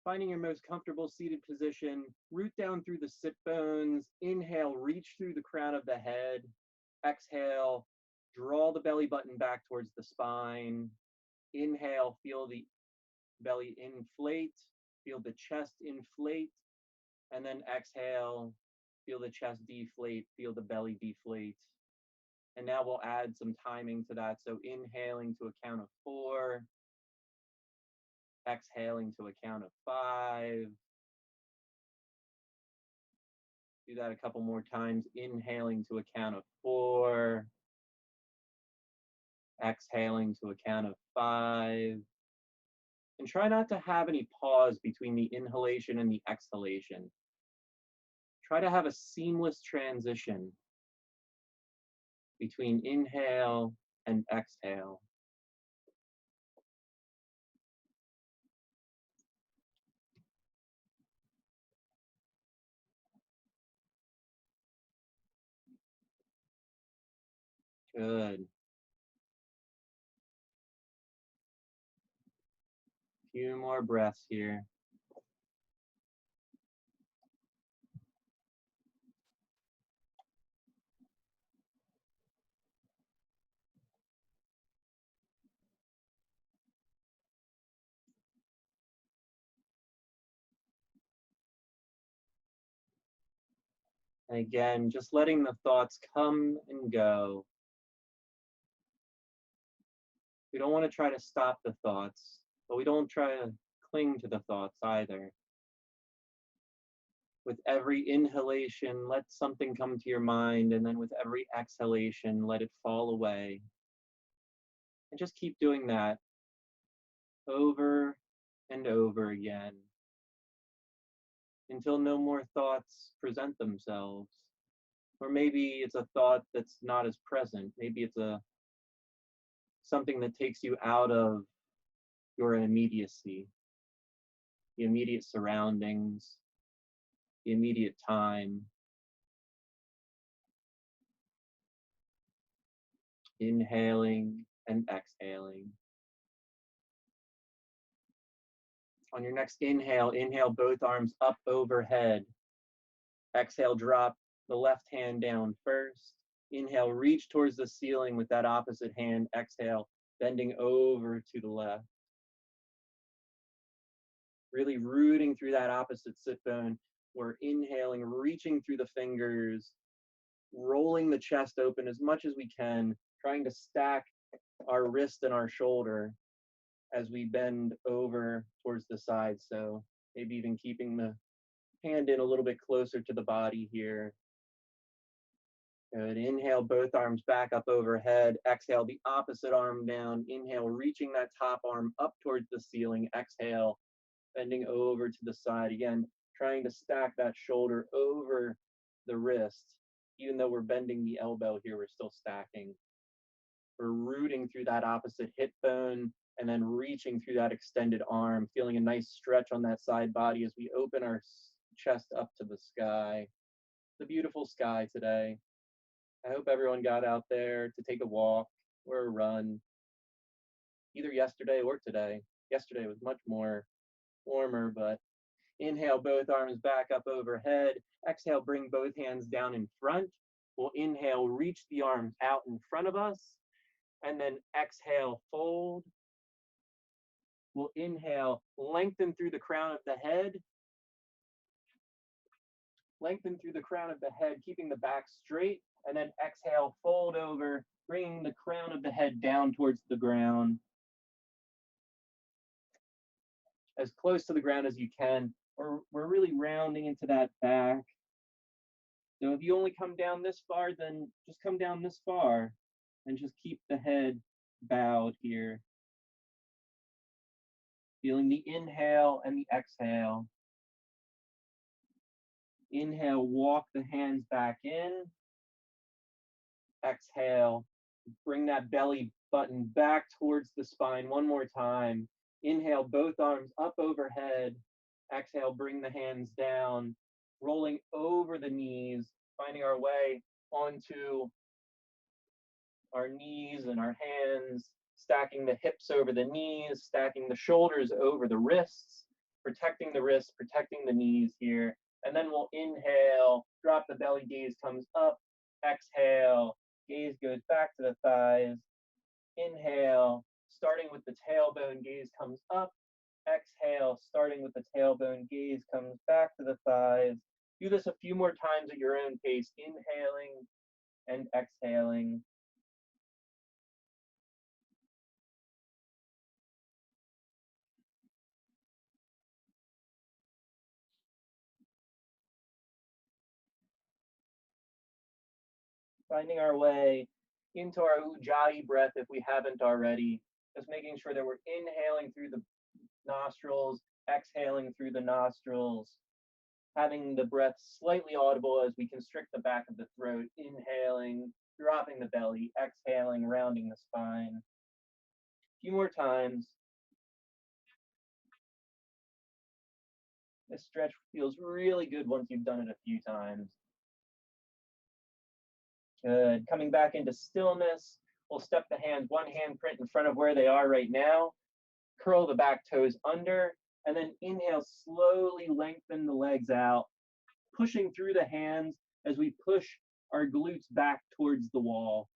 Finding your most comfortable seated position, root down through the sit bones. Inhale, reach through the crown of the head. Exhale, draw the belly button back towards the spine. Inhale, feel the belly inflate, feel the chest inflate, and then exhale, feel the chest deflate, feel the belly deflate. And now we'll add some timing to that. So inhaling to a count of 4, exhaling to a count of 5. Do that a couple more times. Inhaling to a count of 4, exhaling to a count of 5. And try not to have any pause between the inhalation and the exhalation. Try to have a seamless transition between inhale and exhale. Good. Few more breaths here. And again, just letting the thoughts come and go. We don't want to try to stop the thoughts, but we don't try to cling to the thoughts either. With every inhalation, let something come to your mind, and then with every exhalation, let it fall away. And just keep doing that over and over again until no more thoughts present themselves. Or maybe it's a thought that's not as present. Maybe it's something that takes you out of your immediacy, the immediate surroundings, the immediate time. Inhaling and exhaling. On your next inhale, inhale both arms up overhead. Exhale, drop the left hand down first. Inhale, reach towards the ceiling with that opposite hand. Exhale, bending over to the left. Really rooting through that opposite sit bone. We're inhaling, reaching through the fingers, rolling the chest open as much as we can, trying to stack our wrist and our shoulder as we bend over towards the side. So maybe even keeping the hand in a little bit closer to the body here. Good. Inhale, both arms back up overhead. Exhale, the opposite arm down. Inhale, reaching that top arm up towards the ceiling. Exhale, bending over to the side. Again, trying to stack that shoulder over the wrist. Even though we're bending the elbow here, we're still stacking. We're rooting through that opposite hip bone and then reaching through that extended arm, feeling a nice stretch on that side body as we open our chest up to the sky. It's a beautiful sky today. I hope everyone got out there to take a walk or a run, either yesterday or today. Yesterday was much more warmer, but inhale, both arms back up overhead. Exhale, bring both hands down in front. We'll inhale, reach the arms out in front of us, and then exhale, fold. We'll inhale, lengthen through the crown of the head. Lengthen through the crown of the head, keeping the back straight, and then exhale, fold over, bringing the crown of the head down towards the ground. As close to the ground as you can. We're really rounding into that back. So if you only come down this far, then just come down this far and just keep the head bowed here. Feeling the inhale and the exhale. Inhale, walk the hands back in. Exhale, bring that belly button back towards the spine one more time. Inhale, both arms up overhead. Exhale, bring the hands down, rolling over the knees, finding our way onto our knees and our hands, stacking the hips over the knees, stacking the shoulders over the wrists, protecting the wrists, protecting the knees here. And then we'll inhale, drop the belly, gaze comes up, exhale, gaze goes back to the thighs, inhale, starting with the tailbone, gaze comes up, exhale, starting with the tailbone, gaze comes back to the thighs. Do this a few more times at your own pace, inhaling and exhaling. Finding our way into our Ujjayi breath if we haven't already. Just making sure that we're inhaling through the nostrils, exhaling through the nostrils, having the breath slightly audible as we constrict the back of the throat, inhaling, dropping the belly, exhaling, rounding the spine. A few more times. This stretch feels really good once you've done it a few times. Good. Coming back into stillness, we'll step the hands, one handprint in front of where they are right now, curl the back toes under, and then inhale, slowly lengthen the legs out, pushing through the hands as we push our glutes back towards the wall.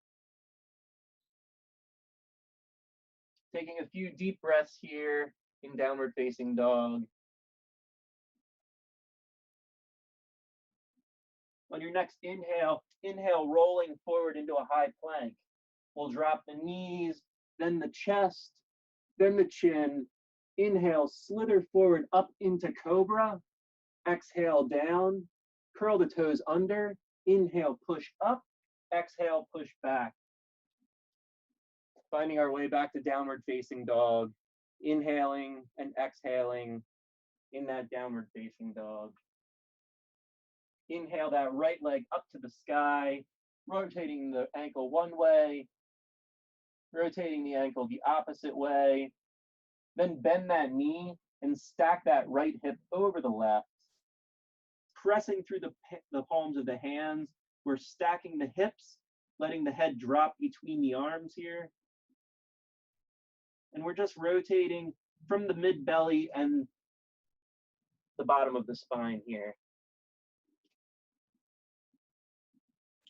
Taking a few deep breaths here in downward facing dog. On your next inhale, inhale rolling forward into a high plank. We'll drop the knees, then the chest, then the chin. Inhale, slither forward up into cobra. Exhale down, curl the toes under. Inhale, push up. Exhale, push back. Finding our way back to downward facing dog. Inhaling and exhaling in that downward facing dog. Inhale that right leg up to the sky, rotating the ankle one way, rotating the ankle the opposite way. Then bend that knee and stack that right hip over the left. Pressing through the palms of the hands, we're stacking the hips, letting the head drop between the arms here. And we're just rotating from the mid belly and the bottom of the spine here.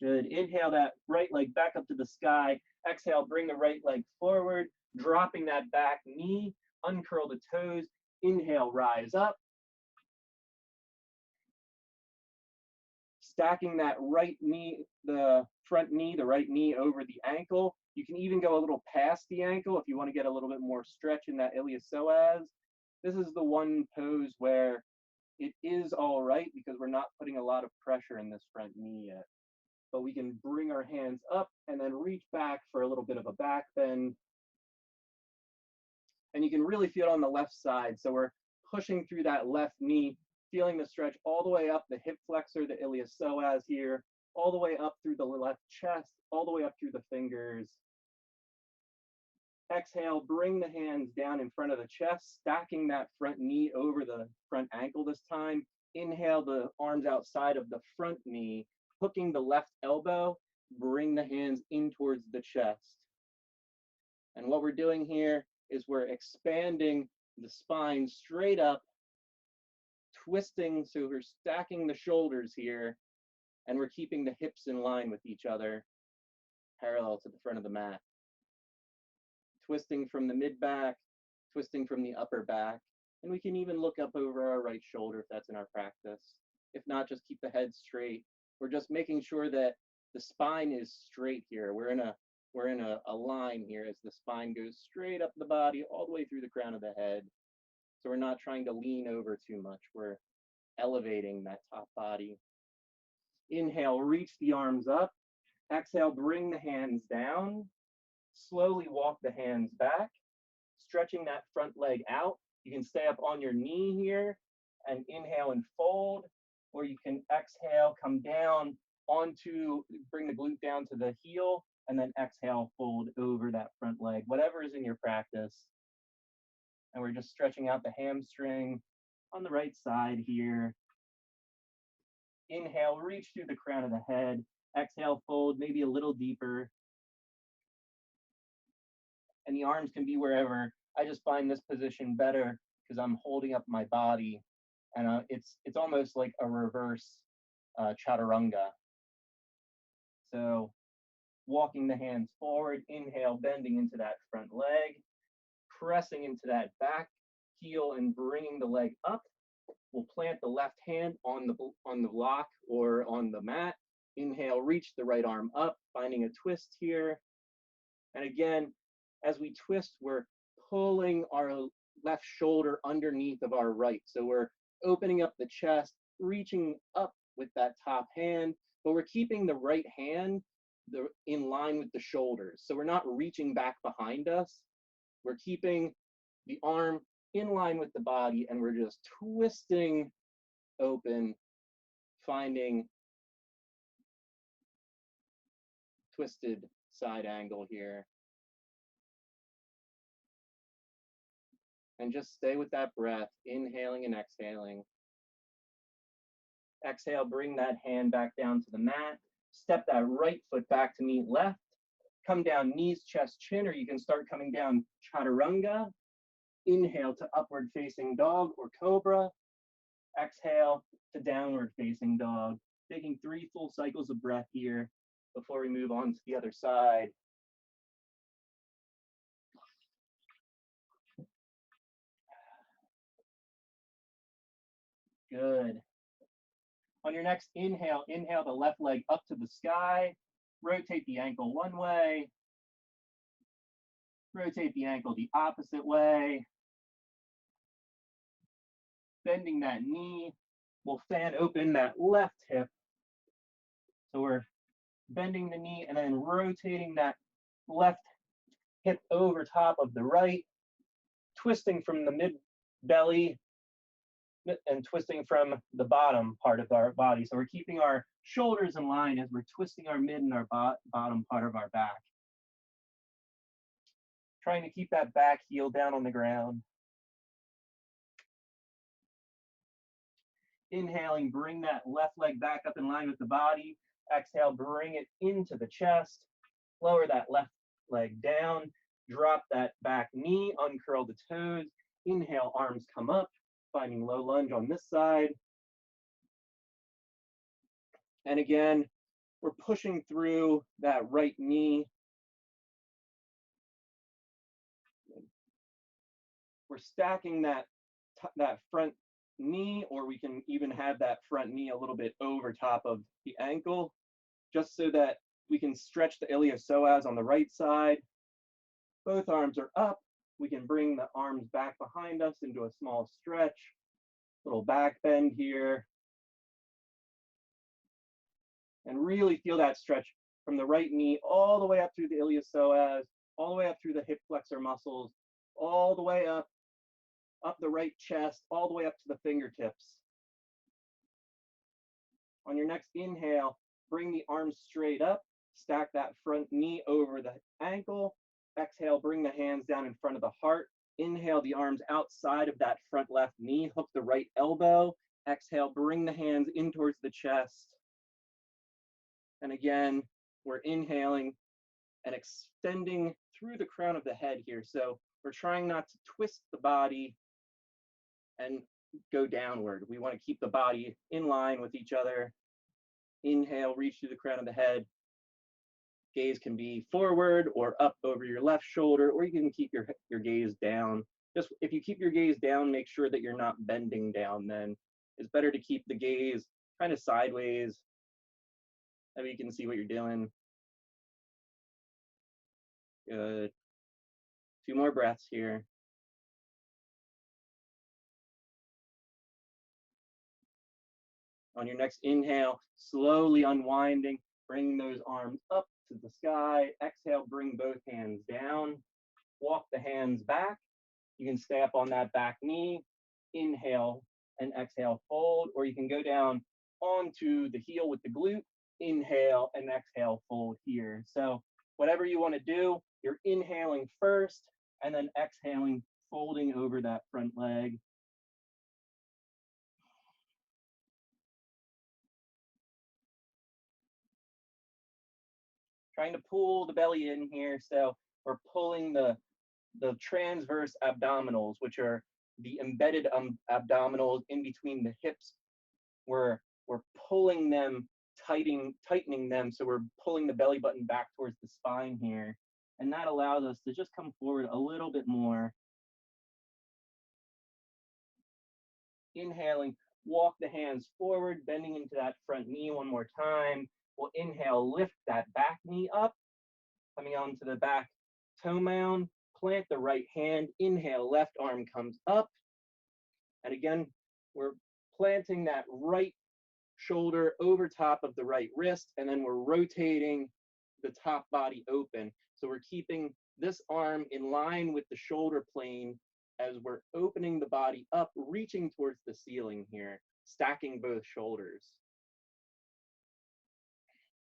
Good. Inhale that right leg back up to the sky. Exhale, bring the right leg forward, dropping that back knee, uncurl the toes. Inhale, rise up. Stacking that right knee, the front knee, the right knee over the ankle. You can even go a little past the ankle if you want to get a little bit more stretch in that iliopsoas. This is the one pose where it is all right because we're not putting a lot of pressure in this front knee yet. But we can bring our hands up and then reach back for a little bit of a back bend. And you can really feel it on the left side. So we're pushing through that left knee, feeling the stretch all the way up the hip flexor, the iliopsoas here, all the way up through the left chest, all the way up through the fingers. Exhale, bring the hands down in front of the chest, stacking that front knee over the front ankle this time. Inhale the arms outside of the front knee, hooking the left elbow, bring the hands in towards the chest. And what we're doing here is we're expanding the spine straight up, twisting, so we're stacking the shoulders here, and we're keeping the hips in line with each other, parallel to the front of the mat. Twisting from the mid-back, twisting from the upper back, and we can even look up over our right shoulder if that's in our practice. If not, just keep the head straight. We're just making sure that the spine is straight here. We're in a line here as the spine goes straight up the body all the way through the crown of the head. So we're not trying to lean over too much. We're elevating that top body. Inhale, reach the arms up. Exhale, bring the hands down. Slowly walk the hands back, stretching that front leg out. You can stay up on your knee here and inhale and fold, or you can exhale, come down onto, bring the glute down to the heel, and then exhale, fold over that front leg, whatever is in your practice. And we're just stretching out the hamstring on the right side here. Inhale, reach through the crown of the head. Exhale, fold maybe a little deeper. And the arms can be wherever. I just find this position better because I'm holding up my body, and it's almost like a reverse chaturanga. So walking the hands forward, inhale, bending into that front leg, pressing into that back heel and bringing the leg up. We'll plant the left hand on the block or on the mat. Inhale, reach the right arm up, finding a twist here. And again, as we twist, we're pulling our left shoulder underneath of our right. So we're opening up the chest, reaching up with that top hand, but we're keeping the right hand in line with the shoulders. So we're not reaching back behind us. We're keeping the arm in line with the body, and we're just twisting open, finding twisted side angle here. And just stay with that breath, inhaling and exhaling. Exhale, bring that hand back down to the mat. Step that right foot back to meet left. Come down, knees, chest, chin, or you can start coming down chaturanga. Inhale to upward facing dog or cobra. Exhale to downward facing dog. Taking 3 full cycles of breath here before we move on to the other side. Good. On your next inhale, inhale the left leg up to the sky. Rotate the ankle one way. Rotate the ankle the opposite way. Bending that knee. We'll fan open that left hip. So we're bending the knee and then rotating that left hip over top of the right, twisting from the mid belly and twisting from the bottom part of our body. So we're keeping our shoulders in line as we're twisting our mid and our bottom part of our back. Trying to keep that back heel down on the ground. Inhaling, bring that left leg back up in line with the body. Exhale, bring it into the chest. Lower that left leg down. Drop that back knee, uncurl the toes. Inhale, arms come up, finding low lunge on this side. And again, we're pushing through that right knee. We're stacking that front knee, or we can even have that front knee a little bit over top of the ankle, just so that we can stretch the iliopsoas on the right side. Both arms are up. We can bring the arms back behind us into a small stretch, little back bend here. And really feel that stretch from the right knee all the way up through the iliopsoas, all the way up through the hip flexor muscles, all the way up the right chest, all the way up to the fingertips. On your next inhale, bring the arms straight up, stack that front knee over the ankle. Exhale, bring the hands down in front of the heart. Inhale, the arms outside of that front left knee, hook the right elbow. Exhale, bring the hands in towards the chest. And again, we're inhaling and extending through the crown of the head here. So we're trying not to twist the body and go downward. We want to keep the body in line with each other. Inhale, reach through the crown of the head. Gaze can be forward or up over your left shoulder, or you can keep your gaze down. Just if you keep your gaze down, make sure that you're not bending down then. It's better to keep the gaze kind of sideways. That way you can see what you're doing. Good. 2 more breaths here. On your next inhale, slowly unwinding, bring those arms up to the sky. Exhale, bring both hands down. Walk the hands back. You can stay up on that back knee. Inhale and exhale, fold, or you can go down onto the heel with the glute. Inhale and exhale, fold here. So whatever you want to do, you're inhaling first and then exhaling, folding over that front leg. Trying to pull the belly in here. So we're pulling the transverse abdominals, which are the embedded abdominals in between the hips. We're pulling them, tightening them, so we're pulling the belly button back towards the spine here. And that allows us to just come forward a little bit more. Inhaling, walk the hands forward, bending into that front knee one more time. We'll inhale, lift that back knee up, coming onto the back toe mound, plant the right hand, inhale, left arm comes up. And again, we're planting that right shoulder over top of the right wrist, and then we're rotating the top body open. So we're keeping this arm in line with the shoulder plane as we're opening the body up, reaching towards the ceiling here, stacking both shoulders.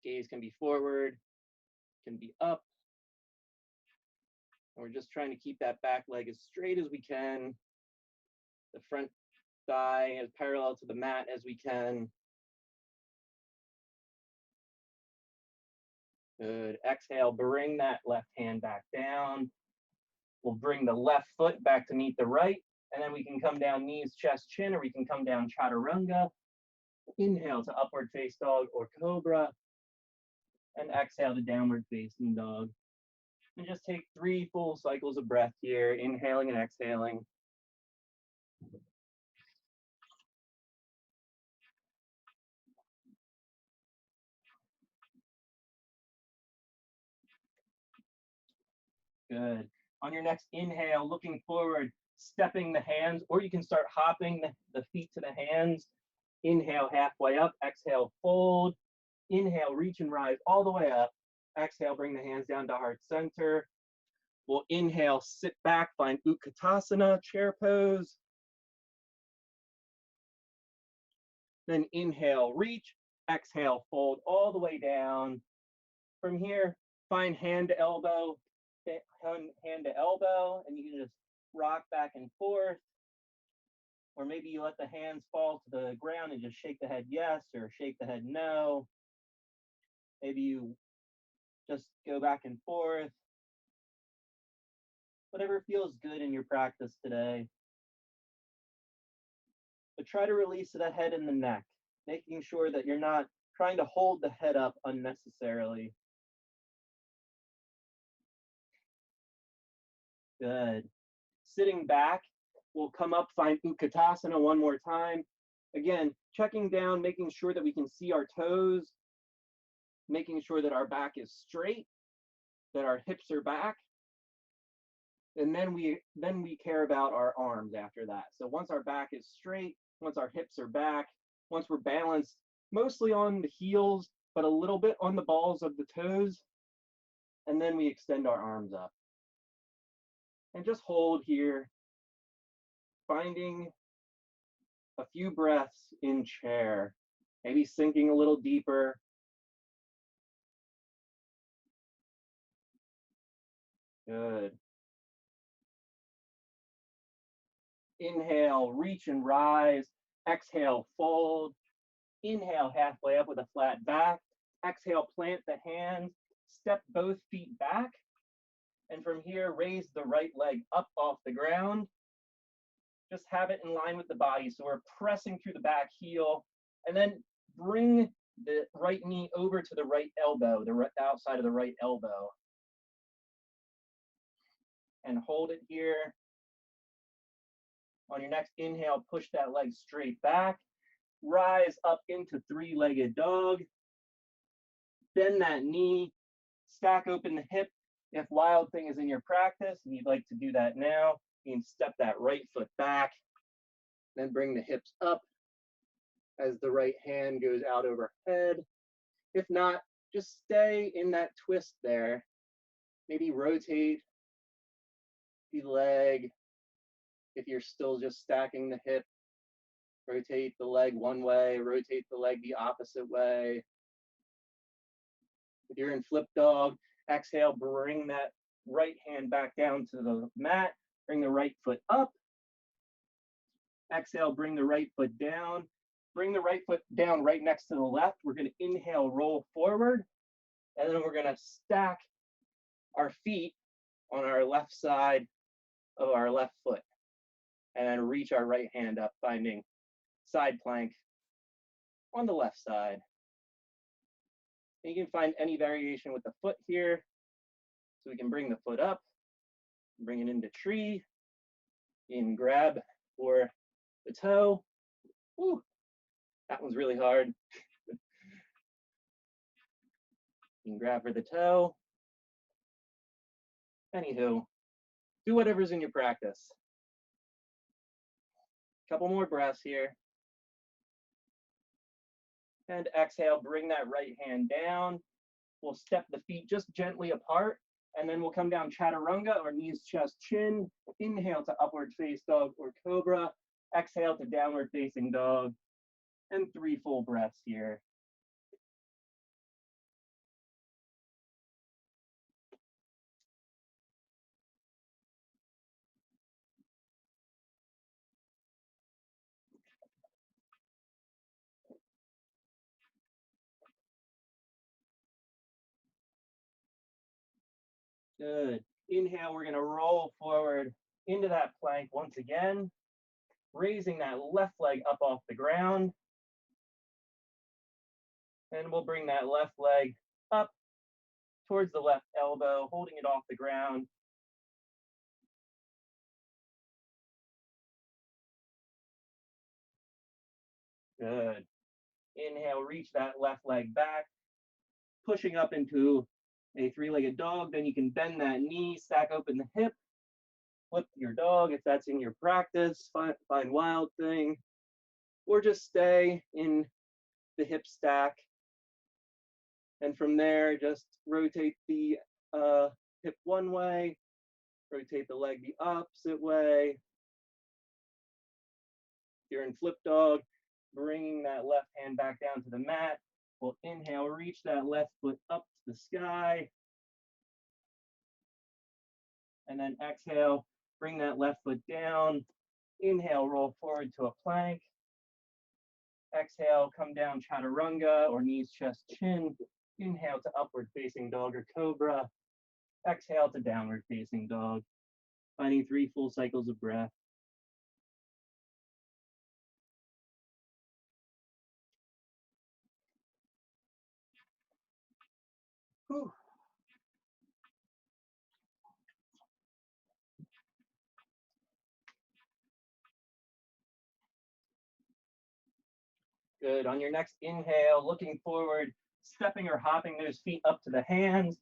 Gaze can be forward, can be up. And we're just trying to keep that back leg as straight as we can, the front thigh as parallel to the mat as we can. Good. Exhale, bring that left hand back down. We'll bring the left foot back to meet the right, and then we can come down knees, chest, chin, or we can come down chaturanga. Inhale to upward face dog or cobra, and exhale to downward facing dog. And just take 3 full cycles of breath here, inhaling and exhaling. Good. On your next inhale, looking forward, stepping the hands, or you can start hopping the feet to the hands. Inhale, halfway up. Exhale, fold. Inhale, reach and rise all the way up. Exhale, bring the hands down to heart center. We'll inhale, sit back, find Utkatasana, chair pose. Then inhale, reach. Exhale, fold all the way down. From here, find hand to elbow, hand to elbow, and you can just rock back and forth. Or maybe you let the hands fall to the ground and just shake the head yes or shake the head no. Maybe you just go back and forth. Whatever feels good in your practice today. But try to release the head and the neck, making sure that you're not trying to hold the head up unnecessarily. Good. Sitting back, we'll come up, find Utkatasana one more time. Again, checking down, making sure that we can see our toes, making sure that our back is straight, that our hips are back. And then we care about our arms after that. So once our back is straight, once our hips are back, once we're balanced, mostly on the heels, but a little bit on the balls of the toes, and then we extend our arms up. And just hold here, finding a few breaths in chair, maybe sinking a little deeper. Good. Inhale, reach and rise. Exhale, fold. Inhale, halfway up with a flat back. Exhale, plant the hands, step both feet back. And from here, raise the right leg up off the ground. Just have it in line with the body. So we're pressing through the back heel, and then bring the right knee over to the right elbow, the outside of the right elbow. And hold it here. On your next inhale, push that leg straight back. Rise up into 3-legged dog. Bend that knee. Stack open the hip. If Wild Thing is in your practice and you'd like to do that now, you can step that right foot back. Then bring the hips up as the right hand goes out overhead. If not, just stay in that twist there. Maybe rotate the leg. If you're still just stacking the hip, rotate the leg one way, rotate the leg the opposite way. If you're in flip dog, exhale, bring that right hand back down to the mat, bring the right foot up. Exhale, bring the right foot down. Bring the right foot down right next to the left. We're going to inhale, roll forward, and then we're going to stack our feet on our left side of our left foot. and then reach our right hand up, finding side plank on the left side. And you can find any variation with the foot here. So we can bring the foot up, bring it into tree, and grab for the toe. Woo, that one's really hard. You can grab for the toe. Anywho, do whatever's in your practice. Couple more breaths here. And exhale, bring that right hand down. We'll step the feet just gently apart, and then we'll come down chaturanga or knees, chest, chin. Inhale to upward face dog or cobra. Exhale to downward facing dog. And 3 full breaths here. Good. Inhale, we're gonna roll forward into that plank once again, raising that left leg up off the ground. And we'll bring that left leg up towards the left elbow, holding it off the ground. Good. Inhale, reach that left leg back, pushing up into a 3-legged dog. Then you can bend that knee, stack open the hip, flip your dog if that's in your practice, find wild thing, or just stay in the hip stack. And from there, just rotate the hip one way, rotate the leg the opposite way. If you're in flip dog, bringing that left hand back down to the mat. We'll inhale, reach that left foot up to the sky. And then exhale, bring that left foot down. Inhale, roll forward to a plank. Exhale, come down chaturanga or knees, chest, chin. Inhale to upward facing dog or cobra. Exhale to downward facing dog. Finding 3 full cycles of breath. Whew. Good. On your next inhale, looking forward, stepping or hopping those feet up to the hands.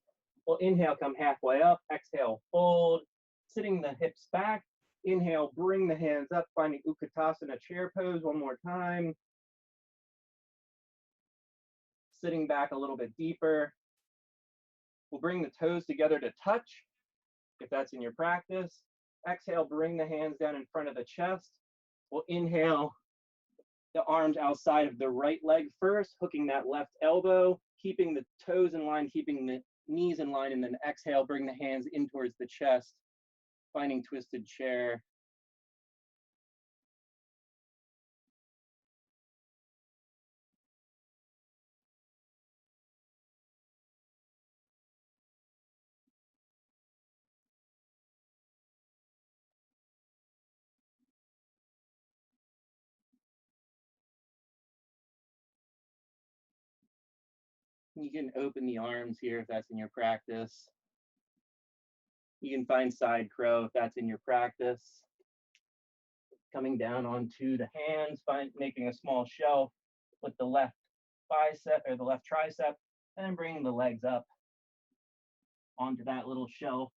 We'll inhale, come halfway up. Exhale, fold. Sitting the hips back. Inhale, bring the hands up, finding Utkatasana chair pose one more time. Sitting back a little bit deeper. We'll bring the toes together to touch, if that's in your practice. Exhale, bring the hands down in front of the chest. We'll inhale, the arms outside of the right leg first, hooking that left elbow, keeping the toes in line, keeping the knees in line, and then exhale, bring the hands in towards the chest, finding twisted chair. You can open the arms here if that's in your practice. You can find side crow if that's in your practice. Coming down onto the hands, making a small shelf with the left bicep or the left tricep, and then bringing the legs up onto that little shelf.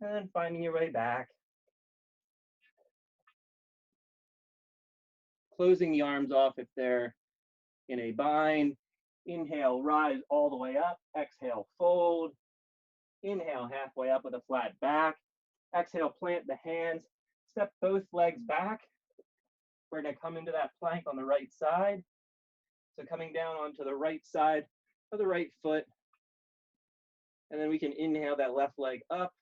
And then finding your way back. Closing the arms off if they're in a bind. Inhale, rise all the way up. Exhale, fold. Inhale, halfway up with a flat back. Exhale, plant the hands. Step both legs back. We're going to come into that plank on the right side. So coming down onto the right side of the right foot. And then we can inhale that left leg up.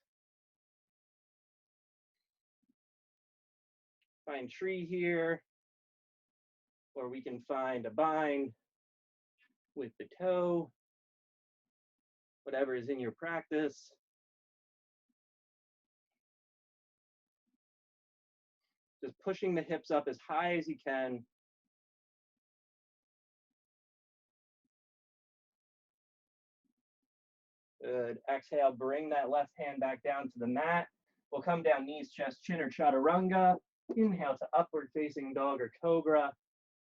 Find tree here. Or we can find a bind with the toe. whatever is in your practice. Just pushing the hips up as high as you can. Good. Exhale, bring that left hand back down to the mat. We'll come down, knees, chest, chin, or chaturanga. Inhale to upward facing dog or cobra.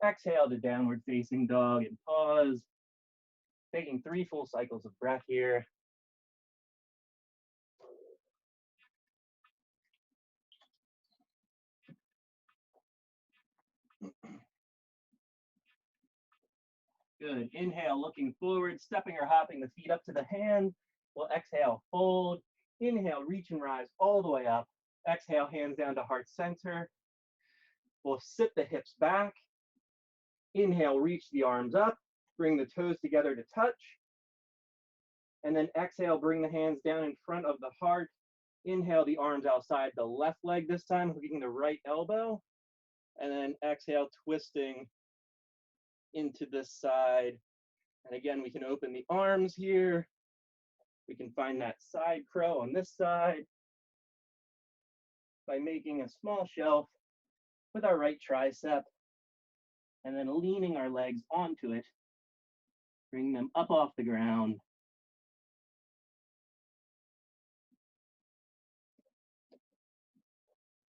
Exhale to downward facing dog and pause. Taking 3 full cycles of breath here. Good. Inhale, looking forward, stepping or hopping the feet up to the hands. We'll exhale, fold. Inhale, reach and rise all the way up. Exhale, hands down to heart center. We'll sit the hips back. Inhale, reach the arms up. Bring the toes together to touch. And then exhale, bring the hands down in front of the heart. Inhale, the arms outside the left leg this time, hooking the right elbow. And then exhale, twisting into this side. And again, we can open the arms here. We can find that side crow on this side by making a small shelf with our right tricep and then leaning our legs onto it, bring them up off the ground.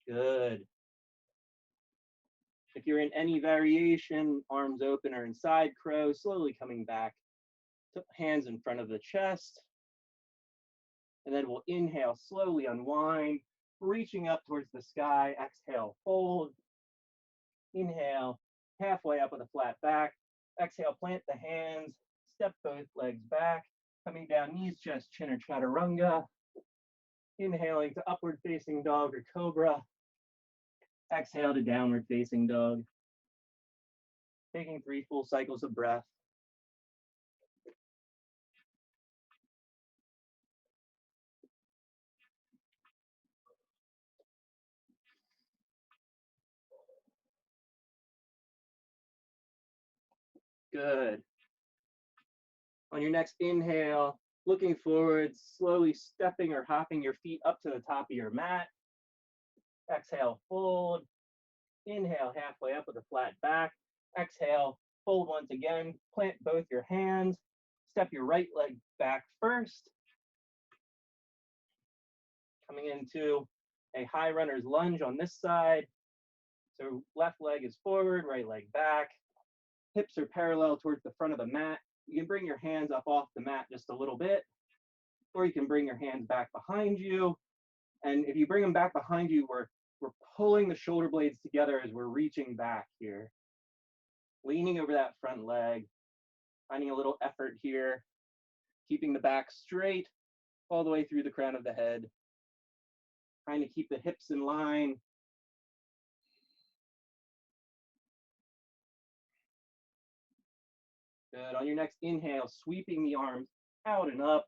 Good. If you're in any variation, arms open or in side crow, slowly coming back to hands in front of the chest. And then we'll inhale, slowly unwind, reaching up towards the sky. Exhale, fold. Inhale, halfway up with a flat back. Exhale, plant the hands, step both legs back, coming down, knees, chest, chin, or chaturanga. Inhaling to upward facing dog or cobra. Exhale to downward facing dog. Taking 3 full cycles of breath. Good. On your next inhale, looking forward, slowly stepping or hopping your feet up to the top of your mat. Exhale, fold. Inhale, halfway up with a flat back. Exhale, fold once again. Plant both your hands. Step your right leg back first. Coming into a high runner's lunge on this side. So left leg is forward, right leg back. Hips are parallel towards the front of the mat. You can bring your hands up off the mat just a little bit, or you can bring your hands back behind you. And if you bring them back behind you, we're pulling the shoulder blades together as we're reaching back here. Leaning over that front leg, finding a little effort here, keeping the back straight all the way through the crown of the head. Trying to keep the hips in line. Good. On your next inhale, sweeping the arms out and up.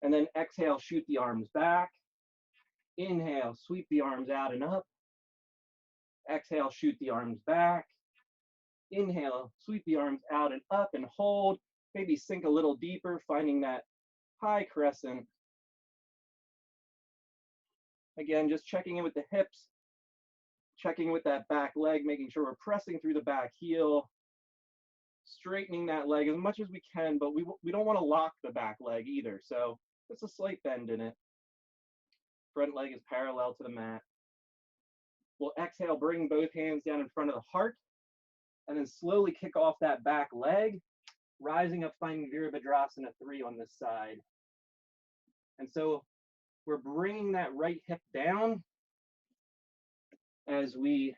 And then exhale, shoot the arms back. Inhale, sweep the arms out and up. Exhale, shoot the arms back. Inhale, sweep the arms out and up and hold. Maybe sink a little deeper, finding that high crescent. Again, just checking in with the hips, checking with that back leg, making sure we're pressing through the back heel, straightening that leg as much as we can, but we don't want to lock the back leg either. So it's a slight bend in it. Front leg is parallel to the mat. We'll exhale, bring both hands down in front of the heart, and then slowly kick off that back leg, rising up, finding Virabhadrasana 3 on this side. And so we're bringing that right hip down as we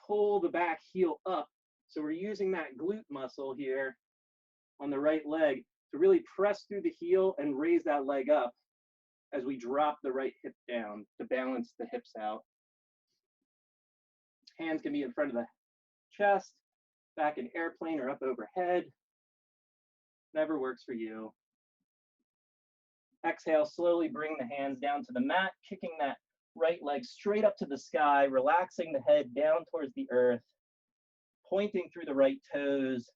pull the back heel up. So we're using that glute muscle here on the right leg to really press through the heel and raise that leg up as we drop the right hip down to balance the hips out. Hands can be in front of the chest, back in airplane or up overhead. Whatever works for you. Exhale, slowly bring the hands down to the mat, kicking that right leg straight up to the sky, relaxing the head down towards the earth, pointing through the right toes.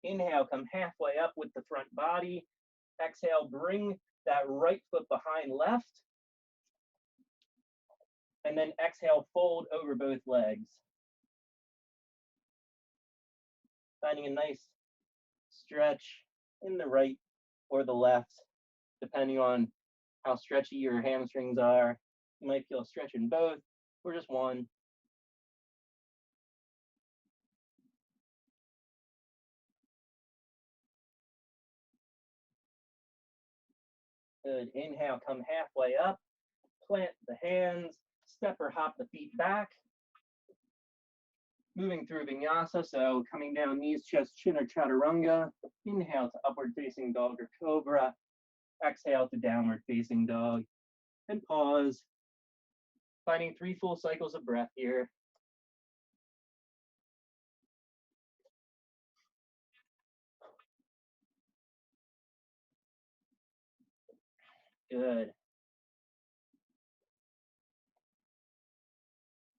Inhale, come halfway up with the front body. Exhale, bring that right foot behind left. And then exhale, fold over both legs. Finding a nice stretch in the right or the left, depending on how stretchy your hamstrings are. You might feel a stretch in both or just one. Good. Inhale, come halfway up. Plant the hands. Step or hop the feet back. Moving through vinyasa, so coming down knees, chest, chin, or chaturanga. Inhale to upward facing dog or cobra. Exhale to downward facing dog. And pause. Finding 3 full cycles of breath here. Good.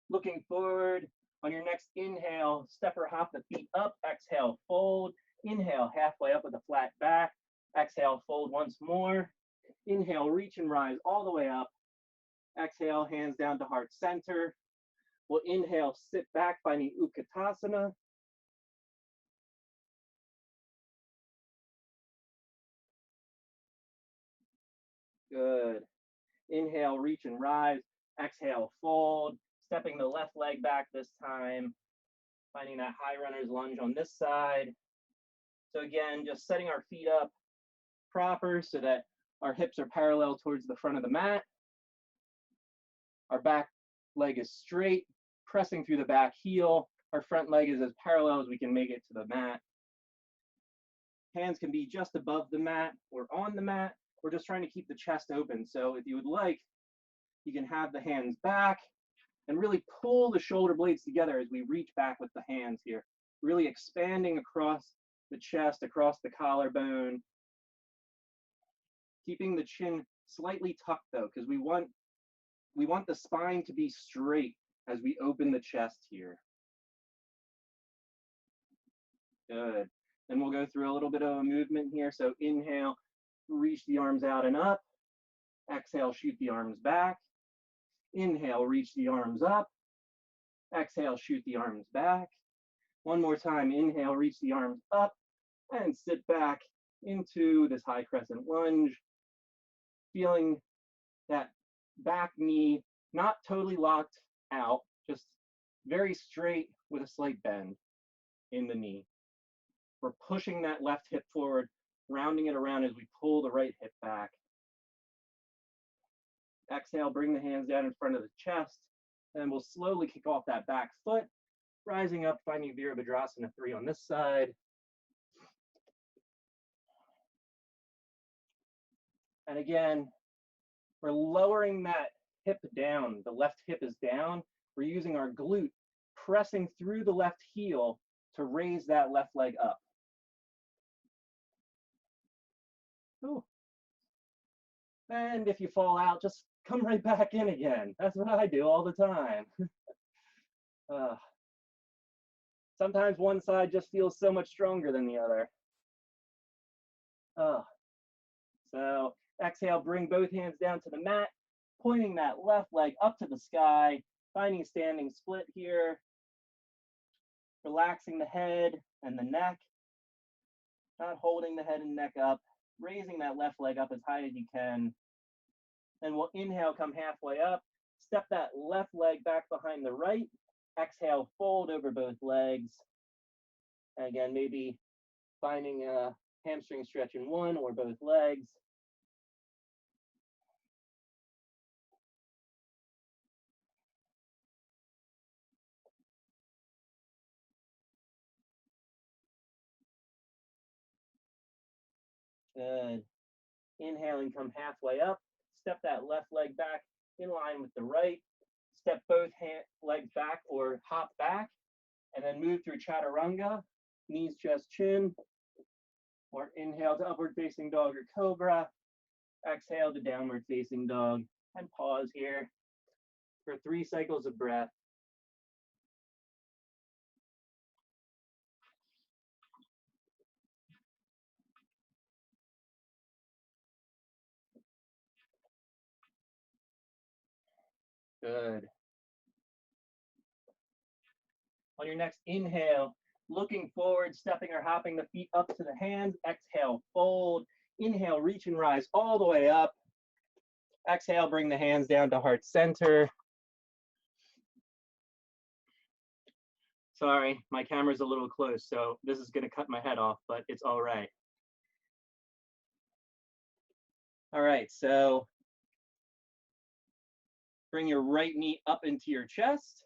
Looking forward. On your next inhale, step or hop the feet up. Exhale, fold. Inhale, halfway up with a flat back. Exhale, fold once more. Inhale, reach and rise all the way up. Exhale, hands down to heart center. We'll inhale, sit back, finding Utkatasana. Good. Inhale, reach and rise. Exhale, fold. Stepping the left leg back this time. Finding that high runner's lunge on this side. So again, just setting our feet up proper so that our hips are parallel towards the front of the mat. Our back leg is straight, pressing through the back heel. Our front leg is as parallel as we can make it to the mat. Hands can be just above the mat or on the mat. We're just trying to keep the chest open. So if you would like, you can have the hands back and really pull the shoulder blades together as we reach back with the hands here. Really expanding across the chest, across the collarbone. Keeping the chin slightly tucked though, because we want the spine to be straight as we open the chest here. Good. Then we'll go through a little bit of a movement here. So inhale, reach the arms out and up. Exhale, shoot the arms back. Inhale, reach the arms up. Exhale, shoot the arms back. One more time, inhale, reach the arms up and sit back into this high crescent lunge. Feeling that back knee not totally locked out, just very straight with a slight bend in the knee. We're pushing that left hip forward, rounding it around as we pull the right hip back. Exhale, bring the hands down in front of the chest, and we'll slowly kick off that back foot, rising up, finding Virabhadrasana 3 on this side. And again, we're lowering that hip down. The left hip is down. We're using our glute, pressing through the left heel to raise that left leg up. Ooh. And if you fall out, just come right back in again. That's what I do all the time. Sometimes one side just feels so much stronger than the other. So exhale, bring both hands down to the mat, pointing that left leg up to the sky, finding standing split here, relaxing the head and the neck, not holding the head and neck up, raising that left leg up as high as you can. Then we'll inhale, come halfway up, step that left leg back behind the right, exhale, fold over both legs. And again, maybe finding a hamstring stretch in one or both legs. Good. Inhaling, come halfway up, step that left leg back in line with the right, step both legs back or hop back, and then move through chaturanga, knees, chest, chin, or inhale to upward facing dog or cobra, exhale to downward facing dog, and pause here for 3 cycles of breath. Good. On your next inhale, looking forward, stepping or hopping the feet up to the hands. Exhale, fold. Inhale, reach and rise all the way up. Exhale, bring the hands down to heart center. Sorry, my camera's a little close, so this is gonna cut my head off, but it's all right. All right, so bring your right knee up into your chest.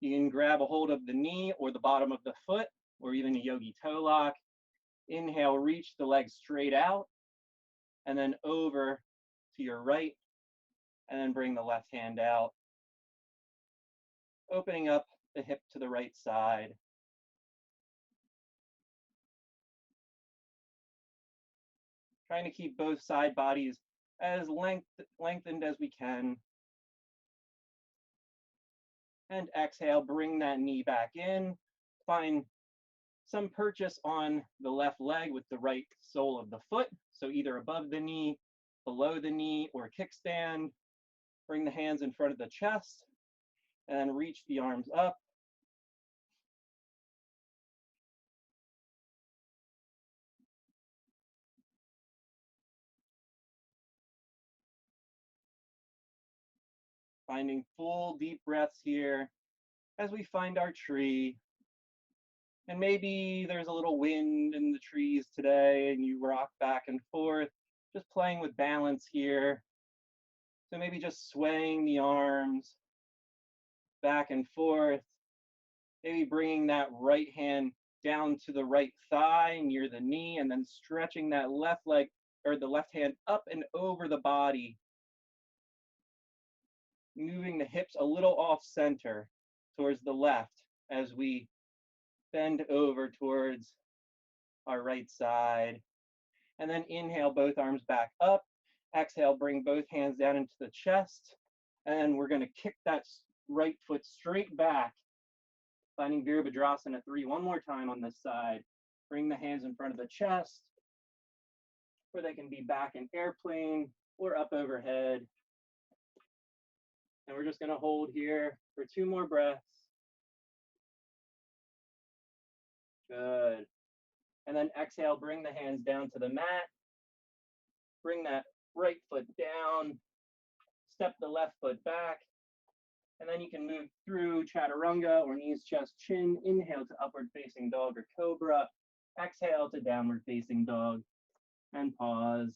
You can grab a hold of the knee or the bottom of the foot, or even a yogi toe lock. Inhale, reach the legs straight out, and then over to your right, and then bring the left hand out, opening up the hip to the right side. Trying to keep both side bodies as lengthened as we can. And exhale, bring that knee back in. Find some purchase on the left leg with the right sole of the foot. So either above the knee, below the knee, or kickstand. Bring the hands in front of the chest and reach the arms up. Finding full deep breaths here as we find our tree. And maybe there's a little wind in the trees today and you rock back and forth, just playing with balance here. So maybe just swaying the arms back and forth, maybe bringing that right hand down to the right thigh near the knee, and then stretching that left leg or the left hand up and over the body, moving the hips a little off center towards the left as we bend over towards our right side. And then inhale, both arms back up. Exhale, bring both hands down into the chest. And we're going to kick that right foot straight back, finding Virabhadrasana 3 one more time on this side. Bring the hands in front of the chest, or they can be back in airplane or up overhead. And we're just going to hold here for 2 more breaths. Good. And then exhale, bring the hands down to the mat. Bring that right foot down. Step the left foot back. And then you can move through chaturanga or knees, chest, chin. Inhale to upward facing dog or cobra. Exhale to downward facing dog. And pause.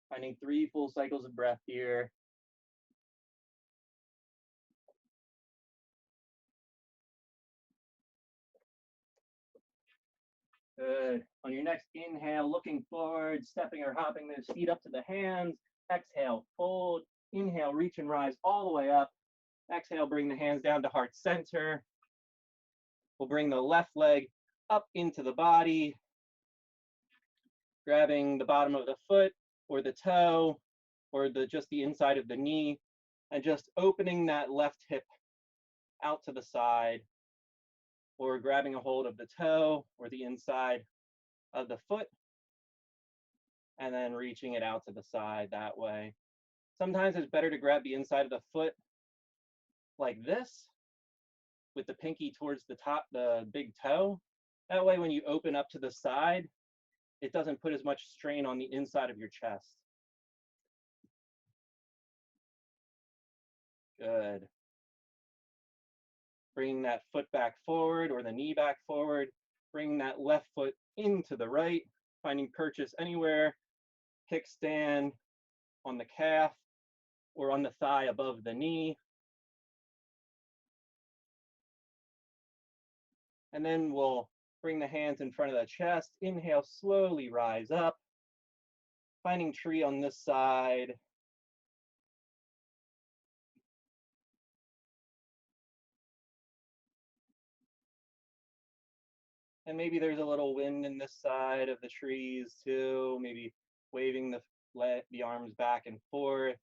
Finding 3 full cycles of breath here. Good. On your next inhale, looking forward, stepping or hopping those feet up to the hands. Exhale, fold. Inhale, reach and rise all the way up. Exhale, bring the hands down to heart center. We'll bring the left leg up into the body, grabbing the bottom of the foot or the toe or just the inside of the knee, and just opening that left hip out to the side, or grabbing a hold of the toe or the inside of the foot, and then reaching it out to the side that way. Sometimes it's better to grab the inside of the foot like this, with the pinky towards the top, the big toe. That way, when you open up to the side, it doesn't put as much strain on the inside of your chest. Good. Bringing that foot back forward or the knee back forward. Bringing that left foot into the right, finding purchase anywhere. Kickstand on the calf or on the thigh above the knee. And then we'll bring the hands in front of the chest. Inhale, slowly rise up. Finding tree on this side. And maybe there's a little wind in this side of the trees too. Maybe waving the arms back and forth.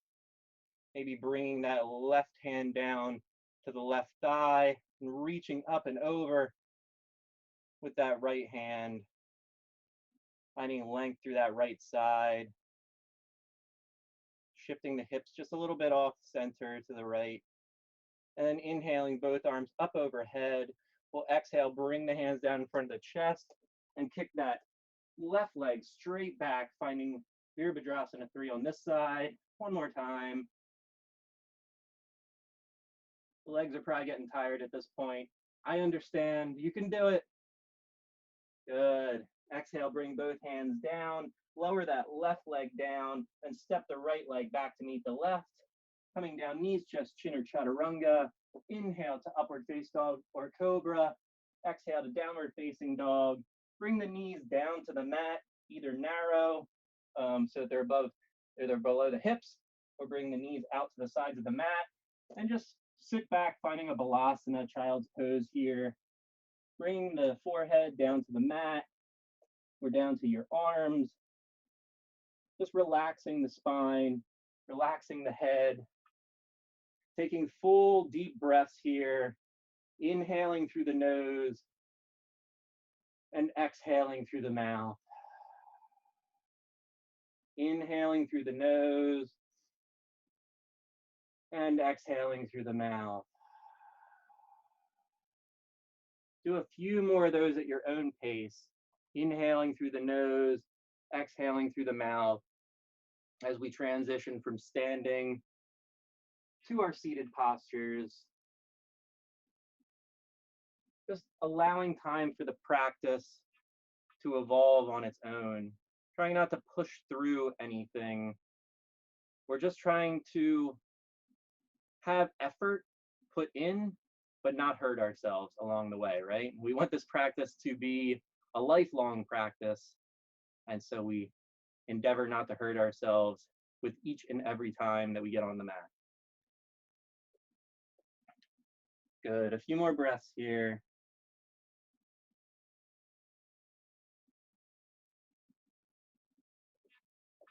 Maybe bringing that left hand down to the left thigh and reaching up and over with that right hand. Finding length through that right side. Shifting the hips just a little bit off center to the right. And then inhaling both arms up overhead. We'll exhale, bring the hands down in front of the chest and kick that left leg straight back, finding Virabhadrasana 3 on this side. One more time. The legs are probably getting tired at this point. I understand. You can do it. Good. Exhale, bring both hands down. Lower that left leg down and step the right leg back to meet the left. Coming down, knees, chest, chin, or chaturanga. Inhale to upward face dog or cobra. Exhale to downward facing dog. Bring the knees down to the mat, either narrow, so they're below the hips, or bring the knees out to the sides of the mat, and just sit back, finding a balasana, child's pose here. Bring the forehead down to the mat, or down to your arms. Just relaxing the spine, relaxing the head. Taking full deep breaths here, inhaling through the nose and exhaling through the mouth. Inhaling through the nose and exhaling through the mouth. Do a few more of those at your own pace. Inhaling through the nose, exhaling through the mouth as we transition from standing to our seated postures. Just allowing time for the practice to evolve on its own. Trying not to push through anything. We're just trying to have effort put in, but not hurt ourselves along the way, right? We want this practice to be a lifelong practice, and so we endeavor not to hurt ourselves with each and every time that we get on the mat. Good, a few more breaths here.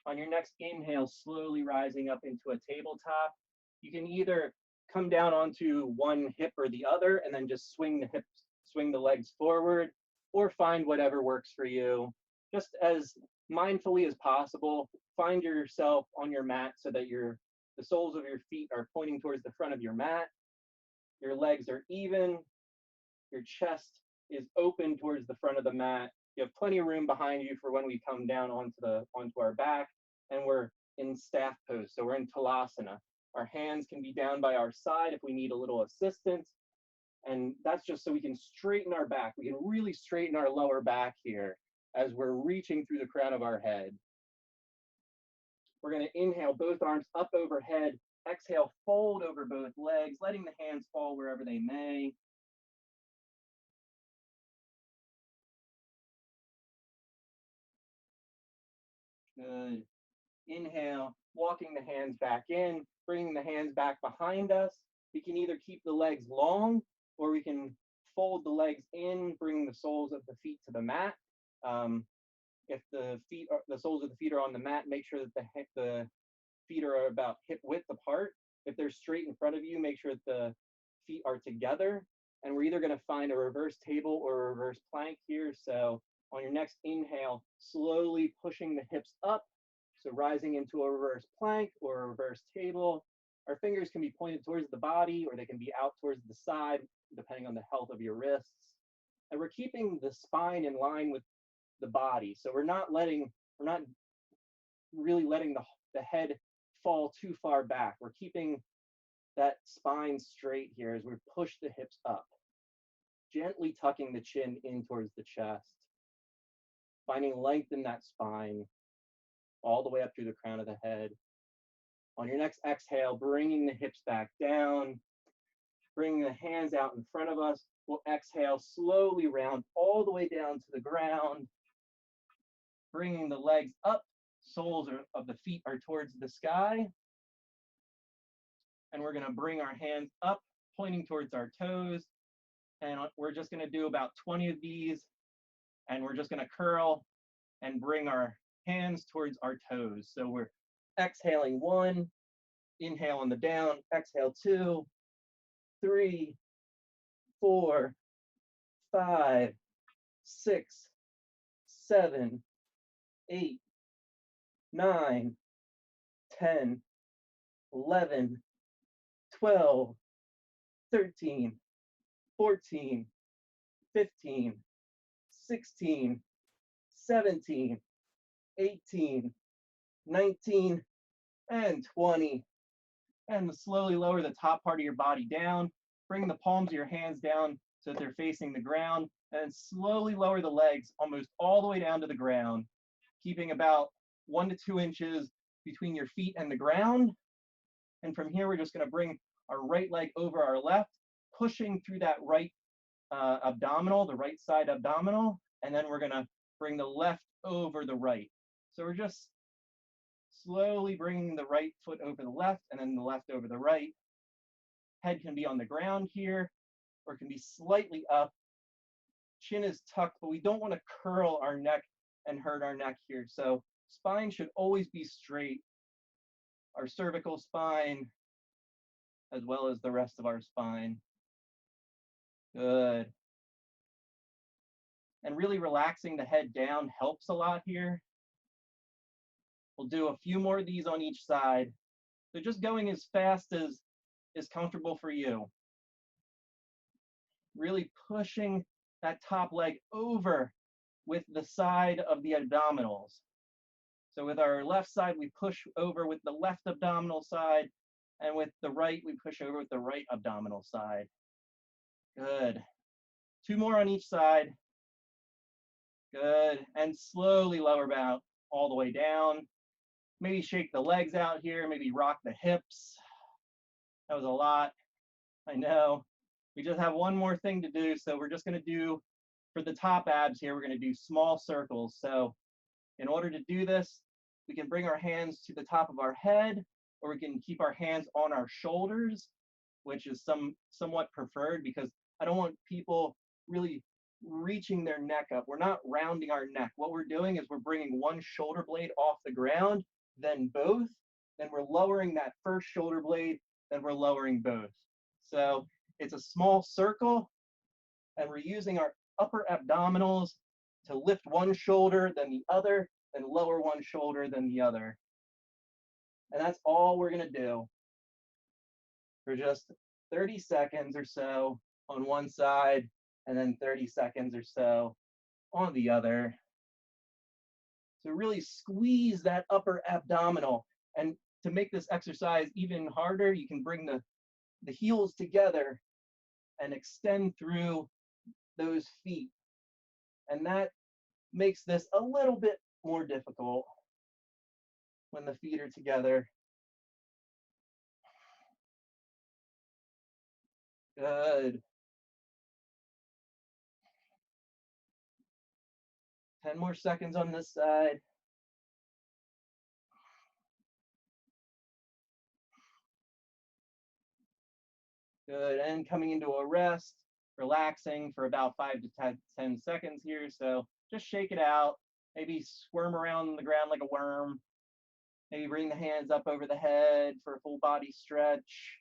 On your next inhale, slowly rising up into a tabletop. You can either come down onto one hip or the other and then just swing the legs forward, or find whatever works for you. Just as mindfully as possible, find yourself on your mat so that the soles of your feet are pointing towards the front of your mat. Your legs are even. Your chest is open towards the front of the mat. You have plenty of room behind you for when we come down onto our back, and we're in staff pose. So we're in Talasana. Our hands can be down by our side if we need a little assistance. And that's just so we can straighten our back. We can really straighten our lower back here as we're reaching through the crown of our head. We're going to inhale, both arms up overhead. Exhale, fold over both legs, letting the hands fall wherever they may. Good. Inhale, walking the hands back in, bringing the hands back behind us. We can either keep the legs long, or we can fold the legs in, bring the soles of the feet to the mat. If the soles of the feet are on the mat, make sure that the feet are about hip width apart. If they're straight in front of you, make sure that the feet are together. And we're either going to find a reverse table or a reverse plank here. So on your next inhale, slowly pushing the hips up. So rising into a reverse plank or a reverse table. Our fingers can be pointed towards the body, or they can be out towards the side, depending on the health of your wrists. And we're keeping the spine in line with the body. So we're not really letting the head fall too far back. We're keeping that spine straight here as we push the hips up. Gently tucking the chin in towards the chest. Finding length in that spine all the way up through the crown of the head. On your next exhale, bringing the hips back down, bringing the hands out in front of us. We'll exhale, slowly round all the way down to the ground, bringing the legs up. Soles of the feet are towards the sky. And we're going to bring our hands up, pointing towards our toes. And we're just going to do about 20 of these. And we're just going to curl and bring our hands towards our toes. So we're exhaling 1, inhale on the down, exhale 2, 3, 4, 5, 6, 7, 8, 9, 10, 11, 12, 13, 14, 15, 16, 17, 18, 19, and 20. And slowly lower the top part of your body down. Bring the palms of your hands down so that they're facing the ground, and slowly lower the legs almost all the way down to the ground, keeping about 1 to 2 inches between your feet and the ground. And from here, we're just going to bring our right leg over our left, pushing through that right abdominal, the right side abdominal, and then we're going to bring the left over the right. So we're just slowly bringing the right foot over the left and then the left over the right. Head can be on the ground here or it can be slightly up. Chin is tucked, but we don't want to curl our neck and hurt our neck here. So spine should always be straight. Our cervical spine as well as the rest of our spine. Good. And really relaxing the head down helps a lot here. We'll do a few more of these on each side. So just going as fast as is comfortable for you. Really pushing that top leg over with the side of the abdominals. So with our left side, we push over with the left abdominal side, and with the right, we push over with the right abdominal side. Good. 2 more on each side. Good. And slowly lower about all the way down. Maybe shake the legs out here, maybe rock the hips. That was a lot, I know. We just have one more thing to do, so we're just gonna do, for the top abs here, we're gonna do small circles. So in order to do this, we can bring our hands to the top of our head, or we can keep our hands on our shoulders, which is somewhat preferred because I don't want people really reaching their neck up. We're not rounding our neck. What we're doing is we're bringing one shoulder blade off the ground, then both, then we're lowering that first shoulder blade, then we're lowering both. So it's a small circle, and we're using our upper abdominals to lift one shoulder, then the other, then lower one shoulder, then the other. And that's all we're gonna do for just 30 seconds or so on one side, and then 30 seconds or so on the other. So really squeeze that upper abdominal. And to make this exercise even harder, you can bring the heels together and extend through those feet. And that makes this a little bit more difficult when the feet are together. Good. 10 more seconds on this side. Good, and coming into a rest, relaxing for about 5 to 10 seconds here. So just shake it out, maybe squirm around the ground like a worm. Maybe bring the hands up over the head for a full body stretch.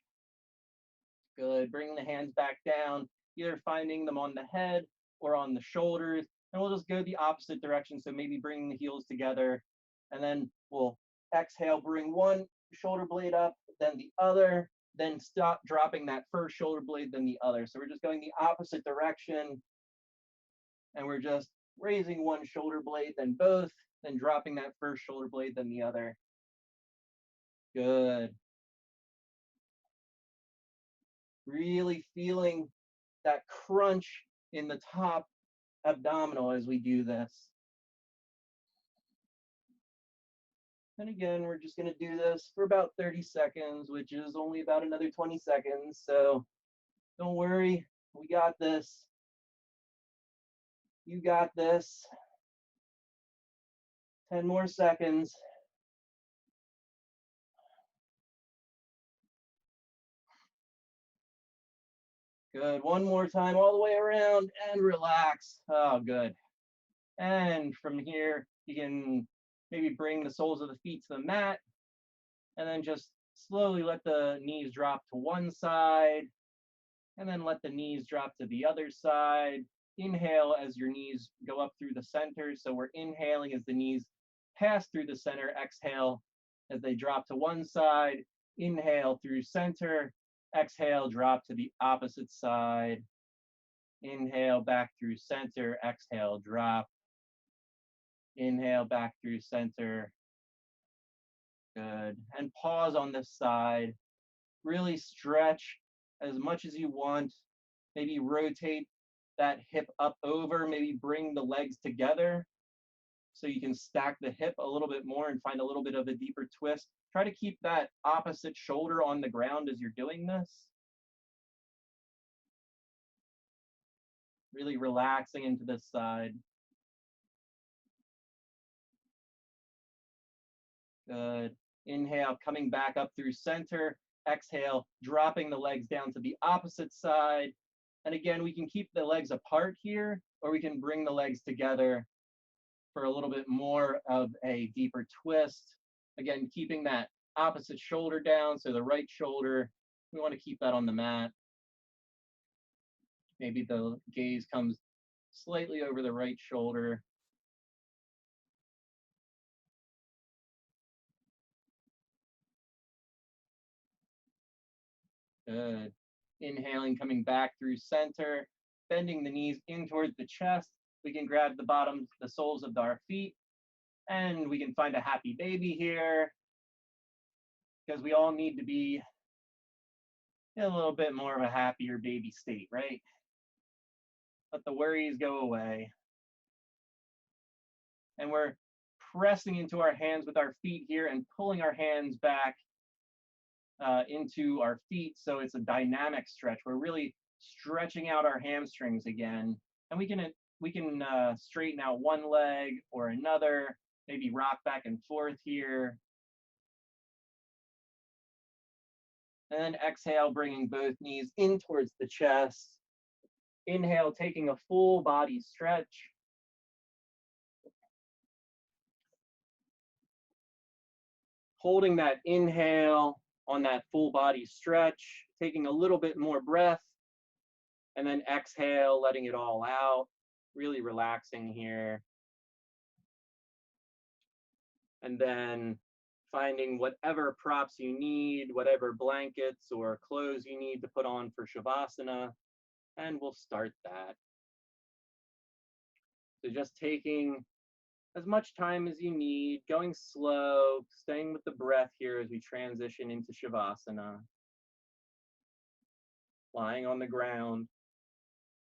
Good, bring the hands back down, either finding them on the head or on the shoulders. And we'll just go the opposite direction. So maybe bring the heels together, and then we'll exhale, bring one shoulder blade up, then the other, then stop dropping that first shoulder blade, then the other. So we're just going the opposite direction, and we're just raising one shoulder blade, then both, then dropping that first shoulder blade, then the other. Good. Really feeling that crunch in the top abdominal as we do this. And again, we're just gonna do this for about 30 seconds, which is only about another 20 seconds. So don't worry, we got this. You got this. 10 more seconds. Good, one more time all the way around and relax. Oh, good. And from here, you can maybe bring the soles of the feet to the mat, and then just slowly let the knees drop to one side, and then let the knees drop to the other side. Inhale as your knees go up through the center. So we're inhaling as the knees pass through the center. Exhale as they drop to one side. Inhale through center. Exhale, drop to the opposite side. Inhale back through center. Exhale, drop. Inhale back through center. Good. And pause on this side. Really stretch as much as you want. Maybe rotate that hip up over. Maybe bring the legs together so you can stack the hip a little bit more and find a little bit of a deeper twist. Try to keep that opposite shoulder on the ground as you're doing this. Really relaxing into this side. Good. Inhale, coming back up through center. Exhale, dropping the legs down to the opposite side. And again, we can keep the legs apart here, or we can bring the legs together for a little bit more of a deeper twist. Again, keeping that opposite shoulder down, so the right shoulder, we want to keep that on the mat. Maybe the gaze comes slightly over the right shoulder. Good. Inhaling, coming back through center, bending the knees in towards the chest. We can grab the bottoms, the soles of our feet, and we can find a happy baby here, because we all need to be in a little bit more of a happier baby state, right? Let the worries go away. And we're pressing into our hands with our feet here and pulling our hands back into our feet, so it's a dynamic stretch. We're really stretching out our hamstrings again, and we can straighten out one leg or another, maybe rock back and forth here. And then exhale, bringing both knees in towards the chest. Inhale, taking a full body stretch. Holding that inhale on that full body stretch, taking a little bit more breath, and then exhale, letting it all out, really relaxing here. And then finding whatever props you need, whatever blankets or clothes you need to put on for Shavasana, and we'll start that. So just taking as much time as you need, going slow, staying with the breath here as we transition into Shavasana. Lying on the ground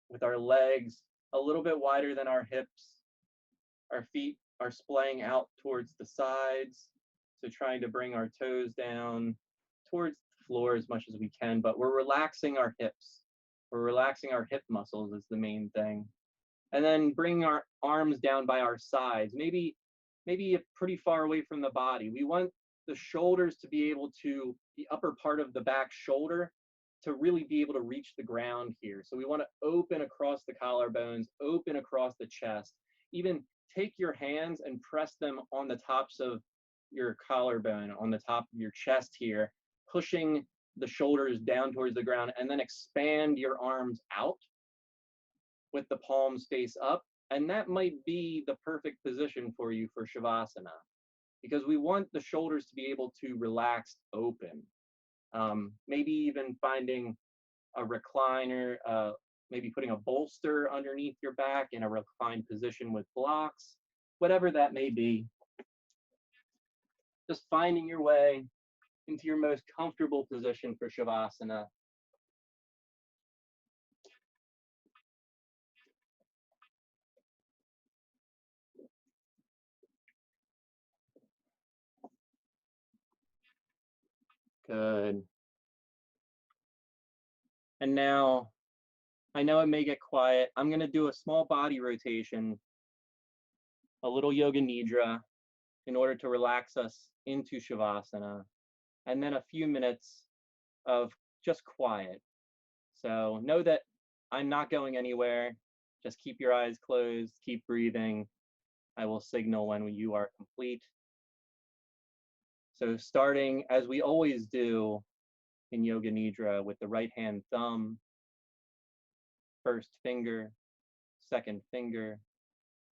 with our legs a little bit wider than our hips. Our feet are splaying out towards the sides, so trying to bring our toes down towards the floor as much as we can, but we're relaxing our hips. We're relaxing our hip muscles is the main thing. And then bringing our arms down by our sides, maybe pretty far away from the body. We want the shoulders to be able to, the upper part of the back shoulder, to really be able to reach the ground here. So we want to open across the collarbones, open across the chest. Even take your hands and press them on the tops of your collarbone, on the top of your chest here, pushing the shoulders down towards the ground, and then expand your arms out with the palms face up. And that might be the perfect position for you for Shavasana, because we want the shoulders to be able to relax open. Maybe even finding a recliner, maybe putting a bolster underneath your back in a reclined position with blocks, whatever that may be. Just finding your way into your most comfortable position for Shavasana. Good. And now, I know it may get quiet. I'm going to do a small body rotation, a little Yoga Nidra, in order to relax us into Shavasana, and then a few minutes of just quiet. So know that I'm not going anywhere. Just keep your eyes closed, keep breathing. I will signal when you are complete. So starting, as we always do in Yoga Nidra, with the right hand thumb, first finger, second finger,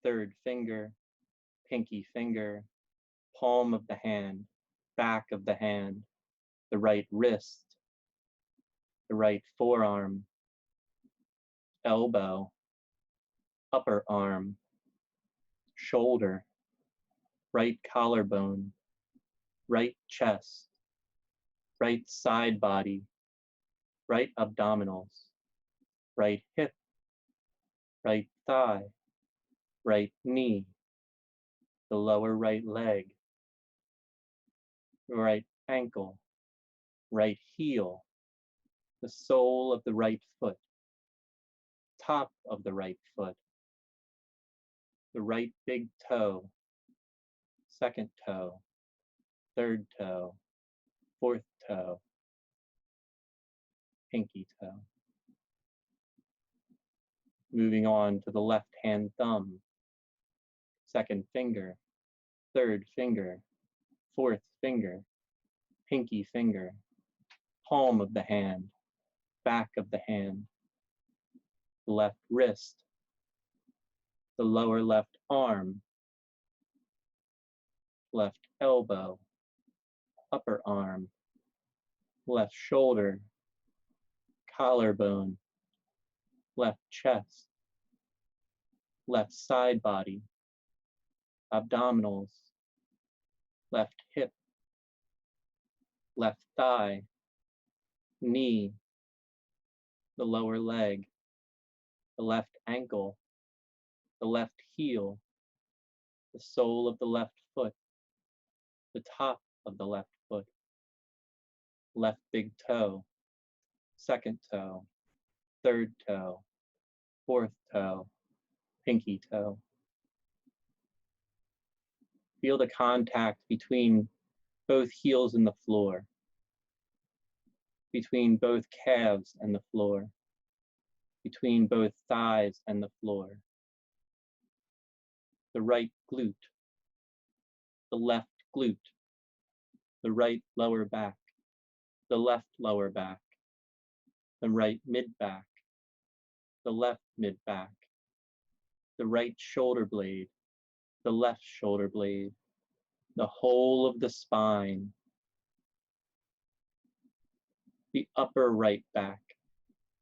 third finger, pinky finger, palm of the hand, back of the hand, the right wrist, the right forearm, elbow, upper arm, shoulder, right collarbone, right chest, right side body, right abdominals, right hip, right thigh, right knee, the lower right leg, right ankle, right heel, the sole of the right foot, top of the right foot, the right big toe, second toe, third toe, fourth toe, pinky toe. Moving on to the left hand thumb, second finger, third finger, fourth finger, pinky finger, palm of the hand, back of the hand, left wrist, the lower left arm, left elbow, upper arm, left shoulder, collarbone, left chest, left side body, abdominals, left hip, left thigh, knee, the lower leg, the left ankle, the left heel, the sole of the left foot, the top of the left foot, left big toe, second toe, third toe, fourth toe, pinky toe. Feel the contact between both heels and the floor, between both calves and the floor, between both thighs and the floor. The right glute, the left glute, the right lower back, the left lower back, the right mid-back, the left mid-back, the right shoulder blade, the left shoulder blade, the whole of the spine, the upper right back,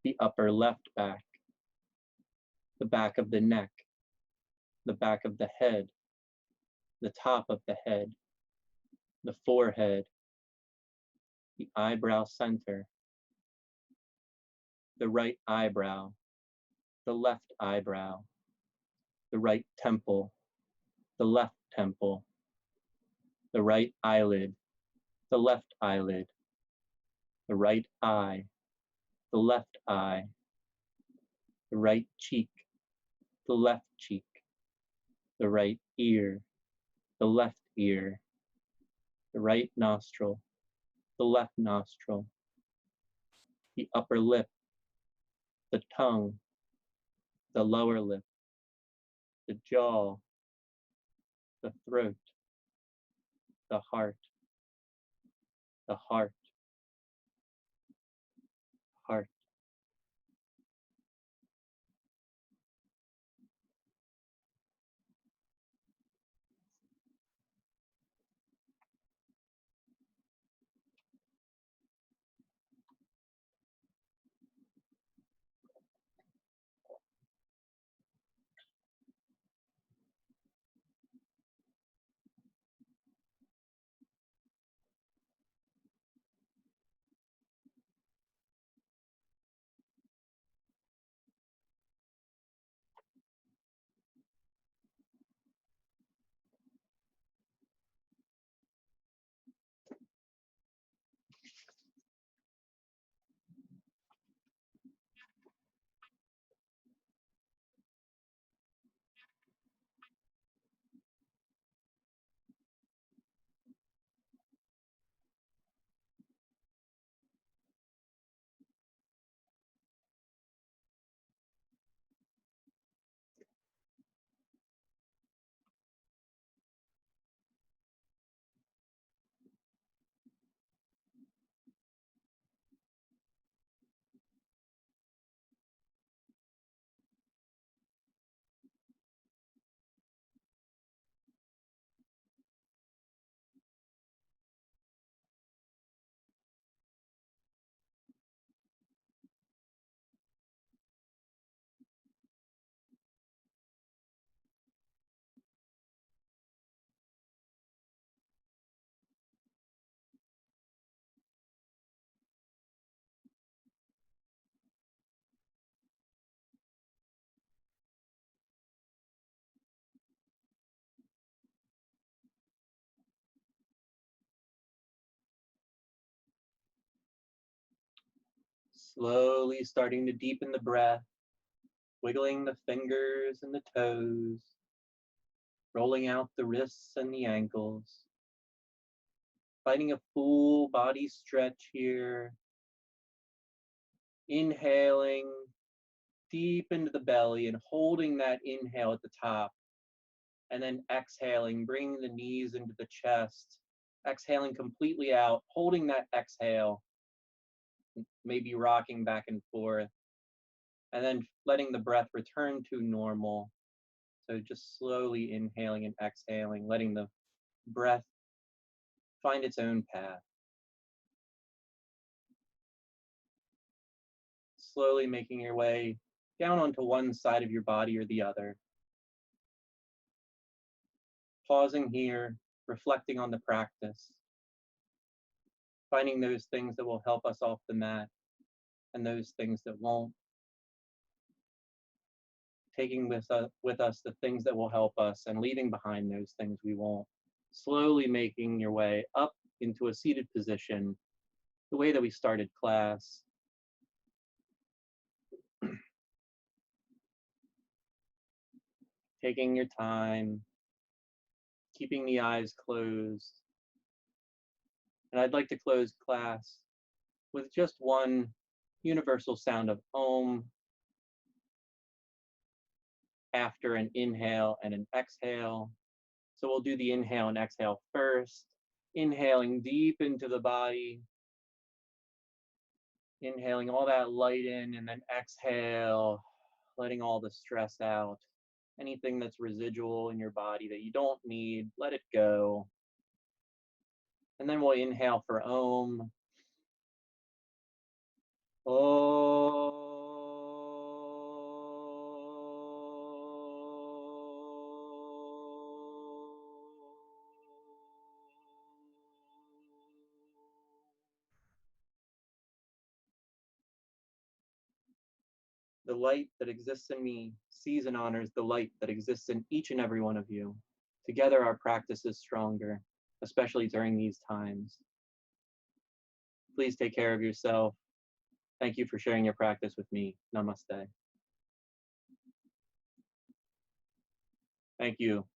the upper left back, the back of the neck, the back of the head, the top of the head, the forehead, the eyebrow center, the right eyebrow, the left eyebrow, the right temple, the left temple, the right eyelid, the left eyelid, the right eye, the left eye, the right cheek, the left cheek, the right ear, the left ear, the right nostril, the left nostril, the upper lip, the tongue, the lower lip, the jaw, the throat, the heart, the heart, heart. Slowly starting to deepen the breath, wiggling the fingers and the toes, rolling out the wrists and the ankles, finding a full body stretch here, inhaling deep into the belly and holding that inhale at the top, and then exhaling, bringing the knees into the chest, exhaling completely out, holding that exhale, maybe rocking back and forth, and then letting the breath return to normal. So just slowly inhaling and exhaling, letting the breath find its own path. Slowly making your way down onto one side of your body or the other. Pausing here, reflecting on the practice, finding those things that will help us off the mat and those things that won't. Taking with us the things that will help us and leaving behind those things we won't. Slowly making your way up into a seated position, the way that we started class. Taking your time, keeping the eyes closed. And I'd like to close class with just one universal sound of Om after an inhale and an exhale. So we'll do the inhale and exhale first. Inhaling deep into the body. Inhaling all that light in, and then exhale, letting all the stress out. Anything that's residual in your body that you don't need, let it go. And then we'll inhale for Om. Om. The light that exists in me sees and honors the light that exists in each and every one of you. Together, our practice is stronger, especially during these times. Please take care of yourself. Thank you for sharing your practice with me. Namaste. Thank you.